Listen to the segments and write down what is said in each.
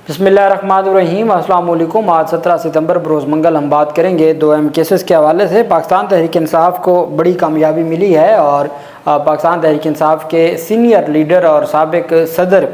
बिस्मिल्लाहिर्रहमानिर्रहीम। अस्सलाम वालेकुम। आज 17 सितंबर बरोज़ मंगल हम बात करेंगे दो अहम केसेस के हवाले से। पाकिस्तान तहरीक इंसाफ को बड़ी कामयाबी मिली है और पाकिस्तान तहरीक इंसाफ के सीनियर लीडर और साबिक सदर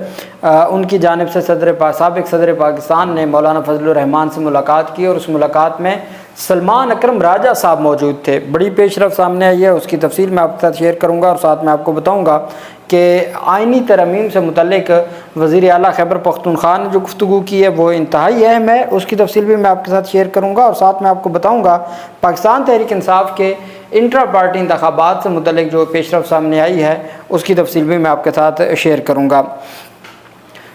उनकी जानिब से साबिक सदर पाकिस्तान ने मौलाना फजलुर रहमान से मुलाकात की और उस मुलाकात में सलमान अकरम राजा साहब मौजूद थे। बड़ी पेशरफ सामने आई है, उसकी तफसील मैं आपके साथ शेयर करूँगा और साथ में आपको बताऊँगा कि आइनी तरमीम से मुतल्लिक वज़ीर आला खैबर पख्तूनख्वा ने जो गुफ्तगू की है वो इंतहाई अहम है। उसकी तफसील भी मैं आपके साथ शेयर करूँगा और साथ में आपको बताऊँगा पाकिस्तान तहरीक इंसाफ के इंट्रा पार्टी इंतखाबात से मुतल्लिक जो पेशरफ सामने आई है उसकी तफसील भी मैं आपके साथ शेयर करूँगा।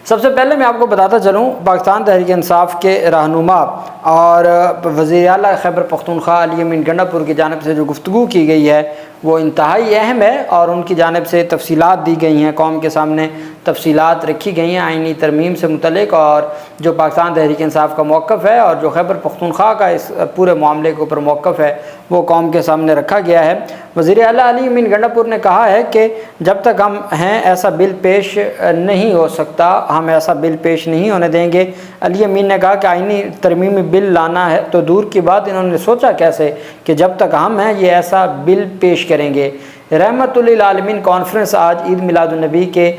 सबसे पहले मैं आपको बताता चलूँ, पाकिस्तान तहरीक इंसाफ के रहनुमा और वज़ीर आला खैबर पख्तूनख्वा अली अमीन गंडापुर की जानिब से जो गुफ्तगू की गई है वो इंतहाई अहम है और उनकी जानिब से तफसीलात दी गई हैं, कौम के सामने तफसीलात रखी गई हैं आइनी तरमीम से मुतल्लिक, और जो पाकिस्तान तहरीक इंसाफ का मौक़िफ़ है और जो खैबर पख्तूनख्वा का इस पूरे मामले के ऊपर मौक़िफ़ है वो कौम के सामने रखा गया है। वज़ीर आला अली अमीन गंडापुर ने कहा है कि जब तक हम हैं ऐसा बिल पेश नहीं हो सकता, हम ऐसा बिल पेश नहीं होने देंगे। अली अमीन ने कहा कि आइनी तरमीमी बिल लाना है तो दूर की बात, इन्होंने सोचा कैसे कि जब तक हम हैं ये ऐसा बिल पेश करेंगे। रहमतुल्लिल आलमीन कॉन्फ्रेंस आज ईद मिलादुन्नबी के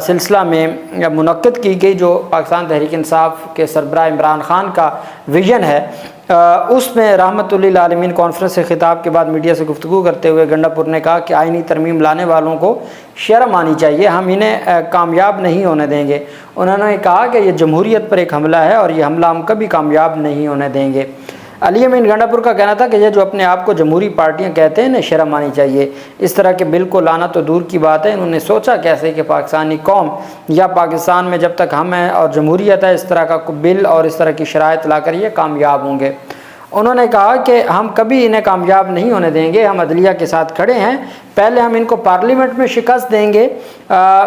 सिलसिला में मुनक्किद की गई, जो पाकिस्तान तहरीक इंसाफ के सरबराह इमरान खान का विजन है। उसमें रहमतुल्लिल आलमीन कॉन्फ्रेंस से खिताब के बाद मीडिया से गुफ्तगू करते हुए गंडापुर ने कहा कि आइनी तरमीम लाने वालों को शर्म आनी चाहिए, हम इन्हें कामयाब नहीं होने देंगे। उन्होंने कहा कि यह जमहूरियत पर एक हमला है और ये हमला हम कभी कामयाब नहीं होने देंगे। अली अमीन गंडापुर का कहना था कि ये जो अपने आप को जमहूरी पार्टियां कहते हैं इन्हें शर्म आनी चाहिए, इस तरह के बिल को लाना तो दूर की बात है। इन्होंने सोचा कैसे कि पाकिस्तानी कौम या पाकिस्तान में जब तक हम हैं और जमहूरियत है इस तरह का बिल और इस तरह की शराइत लाकर ये कामयाब होंगे। उन्होंने कहा कि हम कभी इन्हें कामयाब नहीं होने देंगे, हम अदलिया के साथ खड़े हैं, पहले हम इनको पार्लियामेंट में शिकस्त देंगे,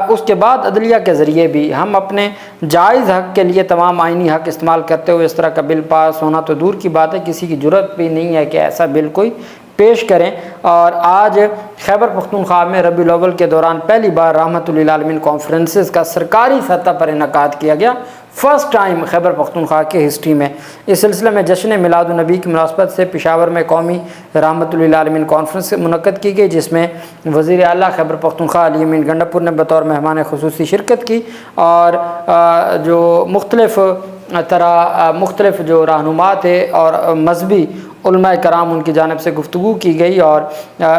उसके बाद अदलिया के ज़रिए भी हम अपने जायज़ हक़ के लिए तमाम आइनी हक़ इस्तेमाल करते हुए इस तरह का बिल पास होना तो दूर की बात है, किसी की ज़रूरत भी नहीं है कि ऐसा बिल कोई पेश करें। और आज खैबर पख्तूनख्वा में रबीउल अव्वल के दौरान पहली बार रहमतुल्लिल आलमीन कॉन्फ्रेंसेस का सरकारी सतह पर इनेकाद किया गया, फ़र्स्ट टाइम खैबर पख्तूनख्वा के हिस्ट्री में। इस सिलसिले में जश्न मिलादुन्नबी की मुनासबत से पेशावर में कौमी रहमतुल्लिल आलमीन कॉन्फ्रेंस मुनक्किद की गई, जिसमें वज़ीर आला खैबर पख्तूनख्वा अली अमीन गंडापुर ने बतौर मेहमान खुसूसी शिरकत की और जो मुख्तलिफ़ जो रहनुमा थे और मजहबी उलमा कराम उनकी जानिब से गुफ्तगू की गई और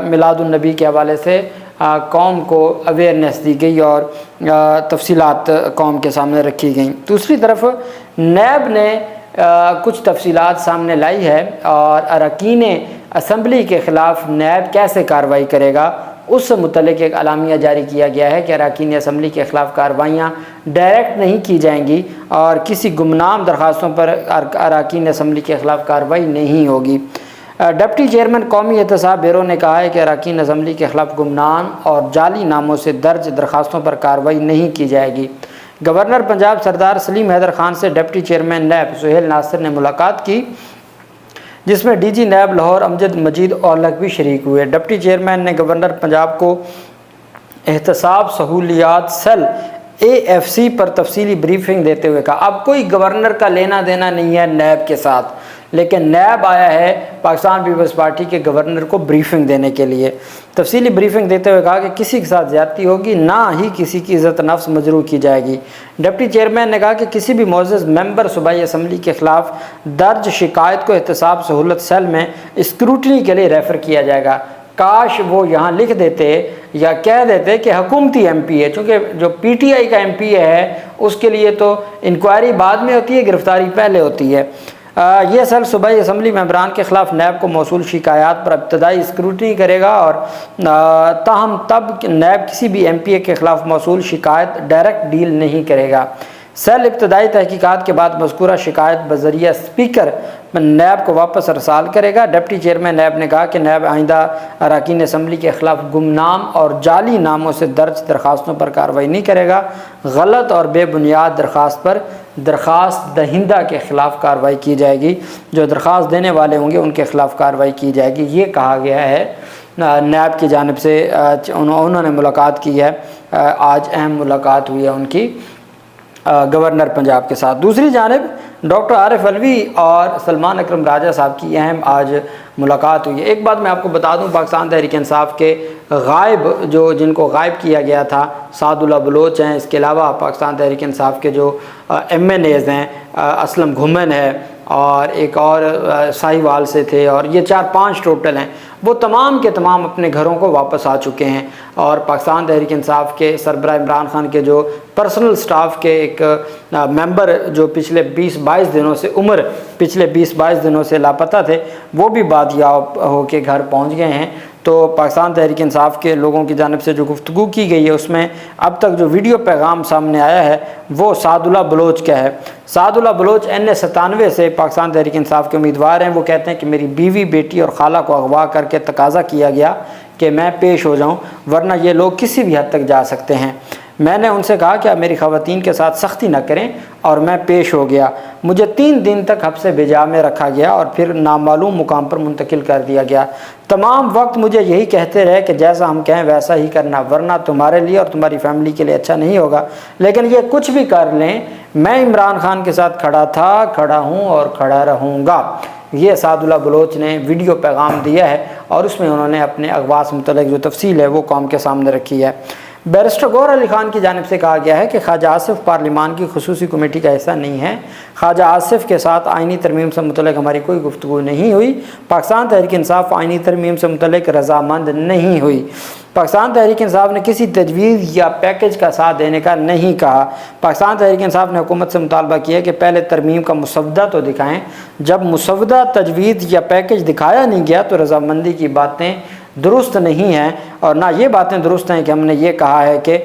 मिलादुन्नबी के हवाले से कौम को अवेयरनेस दी गई और तफसीलात कौम के सामने रखी गई। दूसरी तरफ नैब ने कुछ तफसीलात सामने लाई है और अरकान असम्बली के ख़िलाफ़ नैब कैसे कार्रवाई करेगा उससे मुतल्लिक़ एक अलामिया जारी किया गया है कि अरकान असम्बली के ख़िलाफ़ कार्रवाइयाँ डायरेक्ट नहीं की जाएंगी और किसी गुमनाम दरख्वास्तों पर अरकान असम्बली के ख़िलाफ़ कार्रवाई नहीं होगी। डिप्टी चेयरमैन कौमी एहतसाब ब्यूरो ने कहा है कि अरकान असम्बली के ख़िलाफ़ गुमनाम और जाली नामों से दर्ज दरख्वास्तों पर कार्रवाई नहीं की जाएगी। गवर्नर पंजाब सरदार सलीम हैदर खान से डिप्टी चेयरमैन नैब सुहेल नासिर ने मुलाकात की, जिसमें डीजी नैब लाहौर अमजद मजीद औलख भी शरीक हुए। डिप्टी चेयरमैन ने गवर्नर पंजाब को एहतसाब सहूलियात सेल AFC पर तफसीली ब्रीफिंग देते हुए कहा, अब कोई गवर्नर का लेना देना नहीं है नैब के साथ, लेकिन नैब आया है पाकिस्तान पीपल्स पार्टी के गवर्नर को ब्रीफिंग देने के लिए। तफसीली ब्रीफिंग देते हुए कहा कि किसी के साथ ज़्यादती होगी, ना ही किसी की इज़्ज़त नफ्स मजरूह की जाएगी। डिप्टी चेयरमैन ने कहा कि किसी भी मोअज़्ज़ज़ मेंबर सूबाई असम्बली के ख़िलाफ़ दर्ज शिकायत को एहतसाब सहूलत सेल में स्क्रूटनी के लिए रेफ़र किया जाएगा। काश वो यहाँ लिख देते या कह देते कि हुकूमती MP है, चूँकि जो PTI का MP है उसके लिए तो इंक्वायरी बाद में होती है, गिरफ्तारी पहले होती है। ये सेल सूबाई असम्बली मेंबरान के ख़िलाफ़ नैब को मौसूल शिकायत पर इब्तदाई स्क्रूटनी करेगा और ताहम तब नैब किसी भी MPA के ख़िलाफ़ मौसूल शिकायत डायरेक्ट डील नहीं करेगा। सेल इब्तदाई तहकीकात के बाद मज़कूरा शिकायत बज़रिया स्पीकर नैब को वापस अरसाल करेगा। डिप्टी चेयरमैन नैब ने कहा कि नैब आइंदा अरकान असम्बली के ख़िलाफ़ गुमनाम और जाली नामों से दर्ज दरख्वास्तों पर कार्रवाई नहीं करेगा। गलत और बेबुनियाद दरख्वास्त पर दरख्वास्त दहिंदा के ख़िलाफ़ कार्रवाई की जाएगी, जो दरख्वास्त देने वाले होंगे उनके ख़िलाफ़ कार्रवाई की जाएगी। ये कहा गया है नैब की जानिब से। उन्होंने मुलाकात की है, आज अहम मुलाकात हुई है उनकी। गवर्नर पंजाब के साथ। दूसरी जानिब डॉक्टर आरिफ अलवी और सलमान अकरम राजा साहब की अहम आज मुलाकात हुई है। एक बात मैं आपको बता दूं, पाकिस्तान तहरीक इंसाफ के गायब जिनको गायब किया गया था सादुल्ला बलोच हैं, इसके अलावा पाकिस्तान तहरीक इंसाफ के जो MNAs हैं, असलम घुमन है और एक और साहिवाल से थे, और ये 4-5 टोटल हैं, वो तमाम के तमाम अपने घरों को वापस आ चुके हैं। और पाकिस्तान तहरीक इंसाफ के सरबराह इमरान खान के जो पर्सनल स्टाफ के एक मेंबर जो पिछले 20-22 दिनों से पिछले 20-22 दिनों से लापता थे, वो भी बादियाब होकर घर पहुंच गए हैं। तो पाकिस्तान तहरीक इंसाफ के लोगों की जानिब से जो गुफ्तगू की गई है उसमें अब तक जो वीडियो पैगाम सामने आया है वो सादुल्ला बलोच का है। सादुल्ला बलोच NA97 से पाकिस्तान तहरीक इंसाफ के उम्मीदवार हैं। वो कहते हैं कि मेरी बीवी, बेटी और खाला को अगवा करके तकाजा किया गया कि मैं पेश हो जाऊं, वरना ये लोग किसी भी हद तक जा सकते हैं। मैंने उनसे कहा कि आप मेरी ख़वातीन के साथ सख्ती न करें, और मैं पेश हो गया। मुझे 3 दिन तक हब्से बिजा में रखा गया और फिर नामालूम मुकाम पर मुंतकिल कर दिया गया। तमाम वक्त मुझे यही कहते रहे कि जैसा हम कहें वैसा ही करना, वरना तुम्हारे लिए और तुम्हारी फैमिली के लिए अच्छा नहीं होगा। लेकिन ये कुछ भी कर लें, मैं इमरान खान के साथ खड़ा था, खड़ा हूँ और खड़ा रहूँगा। ये सादुल्ला बलोच ने वीडियो पैगाम दिया है और उसमें उन्होंने अपने अगवा से मुतल्लिक़ जो तफसील है वो कौम के सामने रखी है। बैरिस्टर गौहर अली खान की जानिब से कहा गया है कि ख्वाजा आसिफ पार्लिमान की खुसूसी कमेटी का हिस्सा नहीं है। ख्वाजा आसिफ के साथ आइनी तरमीम से मुतल्लिक़ हमारी कोई गुफ्तगू नहीं हुई। पाकिस्तान तहरीक इंसाफ आइनी तरमीम से मुतल्लिक़ रज़ामंद नहीं हुई। पाकिस्तान तहरीक इंसाफ ने किसी तजवीज़ या पैकेज का साथ देने का नहीं कहा। पाकिस्तान तहरीक इंसाफ ने हुकूमत से मुतालबा किया कि पहले तरमीम का मुसवदा तो दिखाएँ। जब मुसवदा, तजवीज़ या पैकेज दिखाया नहीं गया तो रज़ामंदी की बातें दुरुस्त नहीं हैं, और ना ये बातें दुरुस्त हैं कि हमने ये कहा है कि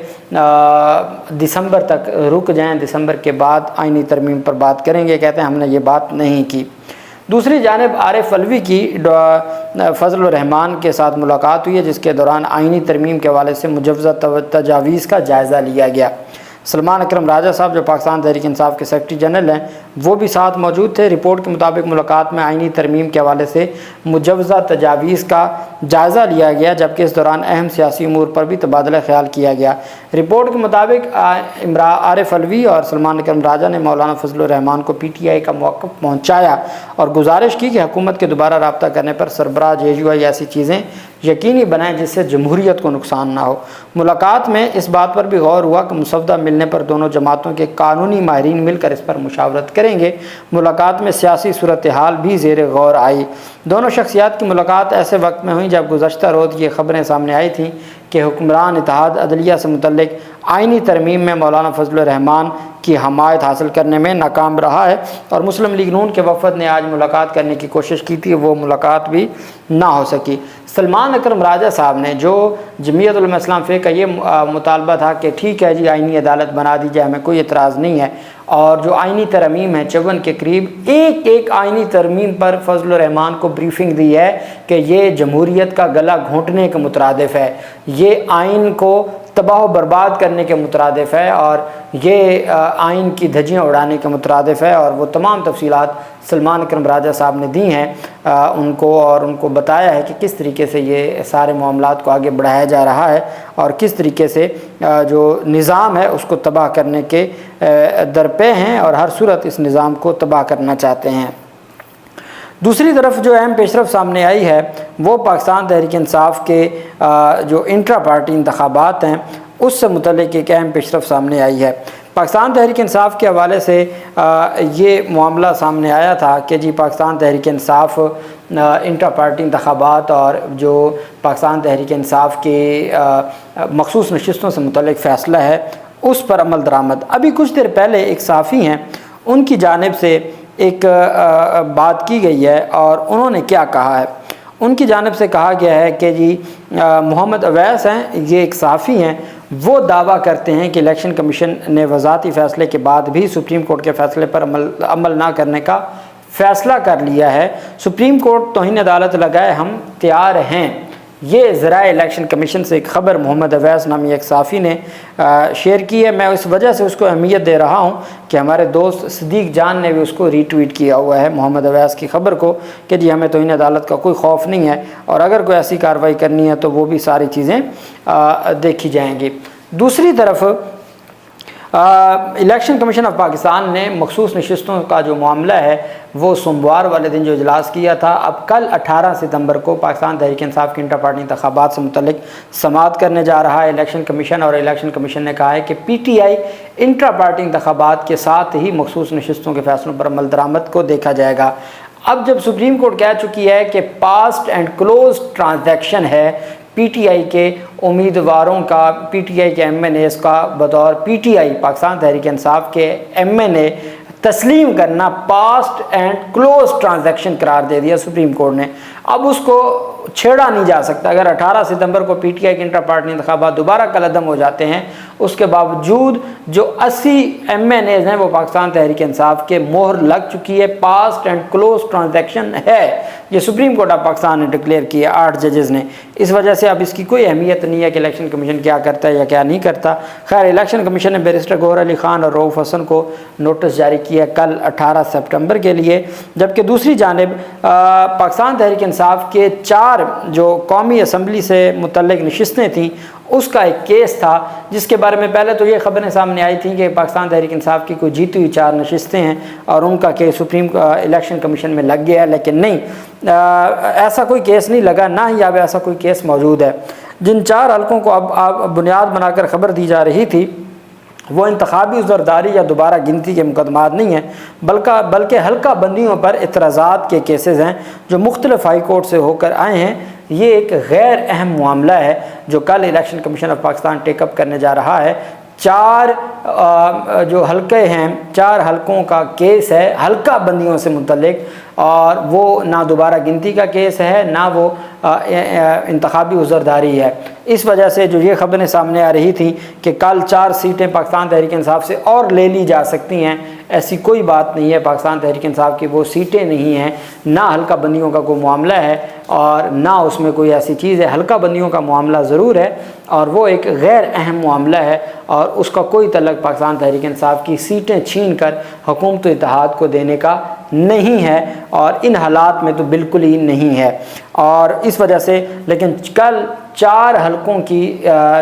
दिसंबर तक रुक जाएं, दिसंबर के बाद आइनी तरमीम पर बात करेंगे। कहते हैं हमने ये बात नहीं की। दूसरी जानिब आरिफ अलवी की फजल रहमान के साथ मुलाकात हुई है, जिसके दौरान आइनी तरमीम के हवाले से मुजव्वज़ा तजावीज़ का जायज़ा लिया गया। सलमान अकरम राजा साहब जो पाकिस्तान तहरीक इंसाफ के सेक्रेटरी जनरल हैं, वो भी साथ मौजूद थे। रिपोर्ट के मुताबिक मुलाकात में आइनी तरमीम के हवाले से मुजव्वज़ा तजावीज़ का जायज़ा लिया गया, जबकि इस दौरान अहम सियासी उमूर पर भी तबादला ख्याल किया गया। रिपोर्ट के मुताबिक आरिफ अलवी और सलमान अकरम राजा ने मौलाना फजलुर रहमान को PTI का मौक़िफ़ पहुँचाया और गुजारिश की कि हुकूमत के दोबारा रब्ता करने पर सरबराह JUI ऐसी चीज़ें यकीनी बनाएं जिससे जमहूरियत को नुकसान ना हो। मुलाकात में इस बात पर भी गौर हुआ कि मुसवदा मिलने पर दोनों जमातों के कानूनी माहिरीन मिलकर इस पर मुशावरत करेंगे। मुलाकात में सियासी सूरत हाल भी ज़ेर गौर आई। दोनों शख्सियात की मुलाकात ऐसे वक्त में हुई जब गुज़श्ता रोज़ ये खबरें सामने आई थीं कि हुक्मरान इत्तेहाद अदलिया से मुतल्लिक आइनी तरमीम में मौलाना फजलुर रहमान की हमायत हासिल करने में नाकाम रहा है, और मुस्लिम लीग नून के वफद ने आज मुलाकात करने की कोशिश की थी, वो मुलाकात भी ना हो सकी। सलमान अकरम राजा साहब ने जो जमीयत उलमा इस्लाम फ़िक़्ह का ये मुतालबा था कि ठीक है जी आइनी अदालत बना दी जाए, हमें कोई एतराज़ नहीं है, और जो आइनी तरमीम है 54 के करीब एक आइनी तरमीम पर फजलुर रहमान को ब्रीफिंग दी है कि ये जमहूरियत का गला घोंटने के मुतरादिफ है, ये आइन को तबाह बर्बाद करने के मुतरादिफ है, और ये आइन की धज्जियाँ उड़ाने के मुतरादिफ है। और वो तमाम तफसीलात सलमान अकरम राजा साहब ने दी हैं उनको, और उनको बताया है कि किस तरीके से ये सारे मामलात को आगे बढ़ाया जा रहा है और किस तरीके से जो निज़ाम है उसको तबाह करने के दरपे हैं और हर सूरत इस निज़ाम को तबाह करना चाहते हैं। दूसरी तरफ जो अहम पेशरफ सामने आई है वो पाकिस्तान तहरीक इंसाफ के जो इंट्रा पार्टी इंतखाबात हैं उससे मुतल्लिक़ एक अहम पेशरफ सामने आई है। पाकिस्तान तहरीक इंसाफ के हवाले से ये मामला सामने आया था कि जी पाकिस्तान तहरीक इंसाफ इंट्रा पार्टी इंतखाबात और जो पाकिस्तान तहरीक इंसाफ के मखसूस नशिस्तों से मुतल्लिक़ फ़ैसला है उस पर अमल दरामद। अभी कुछ देर पहले एक सहाफ़ी हैं, उनकी जानिब से एक बात की गई है और उन्होंने क्या कहा है। उनकी जानिब से कहा गया है कि जी मोहम्मद अवैस हैं, ये एक सहाफ़ी हैं, वो दावा करते हैं कि इलेक्शन कमीशन ने वज़ाती फ़ैसले के बाद भी सुप्रीम कोर्ट के फ़ैसले पर अमल ना करने का फ़ैसला कर लिया है। सुप्रीम कोर्ट तौहीन अदालत लगाए हम तैयार हैं। ये ज़राए इलेक्शन कमीशन से एक ख़बर मोहम्मद अवैस नामी एक सहाफ़ी ने शेयर की है। मैं इस वजह से उसको अहमियत दे रहा हूँ कि हमारे दोस्त सिद्दीक जान ने भी उसको रीट्वीट किया हुआ है मोहम्मद अवैस की ख़बर को कि जी हमें तौहीन अदालत का कोई खौफ नहीं है और अगर कोई ऐसी कार्रवाई करनी है तो वो भी सारी चीज़ें देखी जाएंगी। दूसरी तरफ الیکشن کمیشن آف پاکستان نے مخصوص نشستوں کا جو معاملہ ہے وہ سوموار والے دن جو اجلاس کیا تھا، اب کل 18 ستمبر کو پاکستان تحریک انصاف کے انٹر پارٹی انتخابات سے متعلق سماعت کرنے جا رہا ہے الیکشن کمیشن، اور الیکشن کمیشن نے کہا ہے کہ پی ٹی آئی انٹر پارٹی انتخابات کے ساتھ ہی مخصوص نشستوں کے فیصلوں پر عمل درآمد کو دیکھا جائے گا۔ اب جب سپریم کورٹ کہہ چکی ہے کہ پاسڈ اینڈ کلوز ٹرانزیکشن ہے پی ٹی آئی کے امیدواروں کا، پی ٹی آئی کے ایم این ایز کا بطور پی ٹی آئی پاکستان تحریک انصاف کے ایم این اے تسلیم کرنا پاسڈ اینڈ کلوز ٹرانزیکشن قرار دے دیا سپریم کورٹ نے۔ اب اس کو چھیڑا نہیں جا سکتا۔ اگر 18 ستمبر کو پی ٹی آئی کے انٹر پارٹی انتخابات دوبارہ کالعدم ہو جاتے ہیں، اس کے باوجود جو 80 ایم این ایز ہیں وہ پاکستان تحریک انصاف کے مہر لگ چکی ہے، پاسڈ اینڈ کلوز ٹرانزیکشن ہے، یہ سپریم کورٹ آف پاکستان نے ڈکلیئر کیا 8 ججز نے۔ اس وجہ سے اب اس کی کوئی اہمیت نہیں ہے کہ الیکشن کمیشن کیا کرتا ہے یا کیا نہیں کرتا۔ خیر، الیکشن کمیشن نے بیرسٹر گوہر علی خان اور رؤوف حسن کو نوٹس جاری کیا کل 18 سپٹمبر کے لیے، جبکہ دوسری جانب پاکستان تحریک انصاف کے 4 جو قومی اسمبلی سے متعلق نشستیں تھیں اس کا ایک کیس تھا، جس کے بارے میں پہلے تو یہ خبریں سامنے آئی تھیں کہ پاکستان تحریک انصاف کی کوئی جیتی ہوئی 4 نشستیں ہیں اور ان کا کیس سپریم الیکشن کمیشن میں لگ گیا ہے، لیکن نہیں، ایسا کوئی کیس نہیں لگا، نہ ہی اب ایسا کوئی کیس موجود ہے۔ جن 4 حلقوں کو اب بنیاد بنا کر خبر دی جا رہی تھی وہ انتخابی عذرداری یا دوبارہ گنتی کے مقدمات نہیں ہیں، بلکہ حلقہ بندیوں پر اعتراضات کے کیسز ہیں جو مختلف ہائی کورٹ سے ہو کر آئے ہیں۔ یہ ایک غیر اہم معاملہ ہے جو کل الیکشن کمیشن آف پاکستان ٹیک اپ کرنے جا رہا ہے۔ 4 جو حلقے ہیں، 4 حلقوں کا کیس ہے حلقہ بندیوں سے متعلق، اور وہ نہ دوبارہ گنتی کا کیس ہے نہ وہ انتخابی عذرداری ہے۔ اس وجہ سے جو یہ خبریں سامنے آ رہی تھیں کہ کل 4 سیٹیں پاکستان تحریک انصاف سے اور لے لی جا سکتی ہیں، ایسی کوئی بات نہیں ہے۔ پاکستان تحریک انصاف کی وہ سیٹیں نہیں ہیں، نہ حلقہ بندیوں کا کوئی معاملہ ہے اور نہ اس میں کوئی ایسی چیز ہے۔ حلقہ بندیوں کا معاملہ ضرور ہے اور وہ ایک غیر اہم معاملہ ہے، اور اس کا کوئی تعلق پاکستان تحریک انصاف کی سیٹیں چھین کر حکومت اتحاد کو دینے کا نہیں ہے، اور ان حالات میں تو بالکل ہی نہیں ہے۔ اور اس وجہ سے لیکن کل 4 حلقوں کی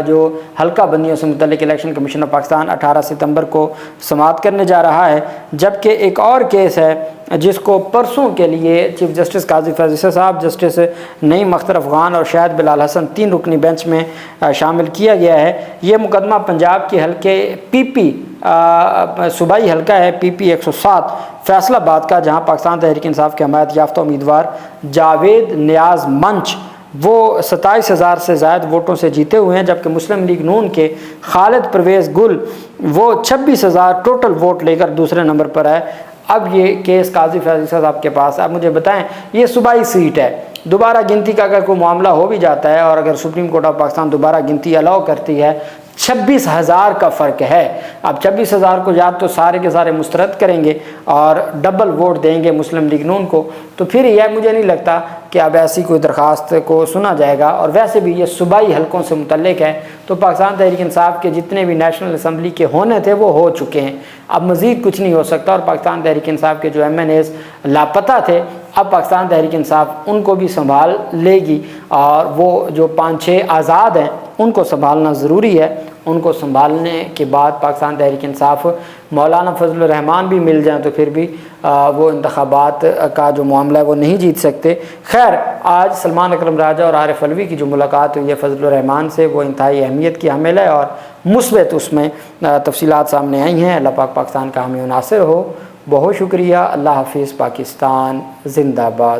جو حلقہ بندیوں سے متعلق الیکشن کمیشن آف پاکستان 18 ستمبر کو سماعت کرنے جا رہا ہے، جبکہ ایک اور کیس ہے جس کو پرسوں کے لیے چیف جسٹس قاضی فیض صاحب، جسٹس نعیم اختر افغان اور شاہد بلال حسن 3 رکنی بینچ میں شامل کیا گیا ہے۔ یہ مقدمہ پنجاب کے حلقے پی پی صوبائی حلقہ ہے پی پی 107 فیصل آباد کا، جہاں پاکستان تحریک انصاف کے حمایت یافتہ امیدوار جاوید نیاز منچ وہ 27,000 سے زائد ووٹوں سے جیتے ہوئے ہیں، جبکہ مسلم لیگ نون کے خالد پرویز گل وہ 26,000 ٹوٹل ووٹ لے کر دوسرے نمبر پر ہے۔ اب یہ کیس قاضی فیض صاحب کے پاس ہے۔ اب مجھے بتائیں، یہ صوبائی سیٹ ہے، دوبارہ گنتی کا اگر کوئی معاملہ ہو بھی جاتا ہے اور اگر سپریم کورٹ آف پاکستان دوبارہ گنتی الاؤ کرتی ہے، 26,000 کا فرق ہے۔ اب 26,000 کو یا تو سارے کے سارے مسترد کریں گے اور ڈبل ووٹ دیں گے مسلم لیگ نون کو، تو پھر یہ مجھے نہیں لگتا کہ اب ایسی کوئی درخواست کو سنا جائے گا۔ اور ویسے بھی یہ صوبائی حلقوں سے متعلق ہے، تو پاکستان تحریک انصاف کے جتنے بھی نیشنل اسمبلی کے ہونے تھے وہ ہو چکے ہیں، اب مزید کچھ نہیں ہو سکتا۔ اور پاکستان تحریک انصاف کے جو ایم این ایز لاپتہ تھے، اب پاکستان تحریک انصاف ان کو بھی سنبھال لے گی، اور وہ جو 5-6 آزاد ہیں ان کو سنبھالنا ضروری ہے۔ ان کو سنبھالنے کے بعد پاکستان تحریک انصاف مولانا فضل الرحمان بھی مل جائیں تو پھر بھی وہ انتخابات کا جو معاملہ ہے وہ نہیں جیت سکتے۔ خیر، آج سلمان اکرم راجہ اور عارف علوی کی جو ملاقات ہوئی ہے فضل الرحمان سے، وہ انتہائی اہمیت کی حامل ہے اور مثبت اس میں تفصیلات سامنے آئی ہیں۔ اللہ پاک پاکستان کا حامی و ناصر ہو۔ بہت شکریہ۔ اللہ حافظ۔ پاکستان زندہ باد۔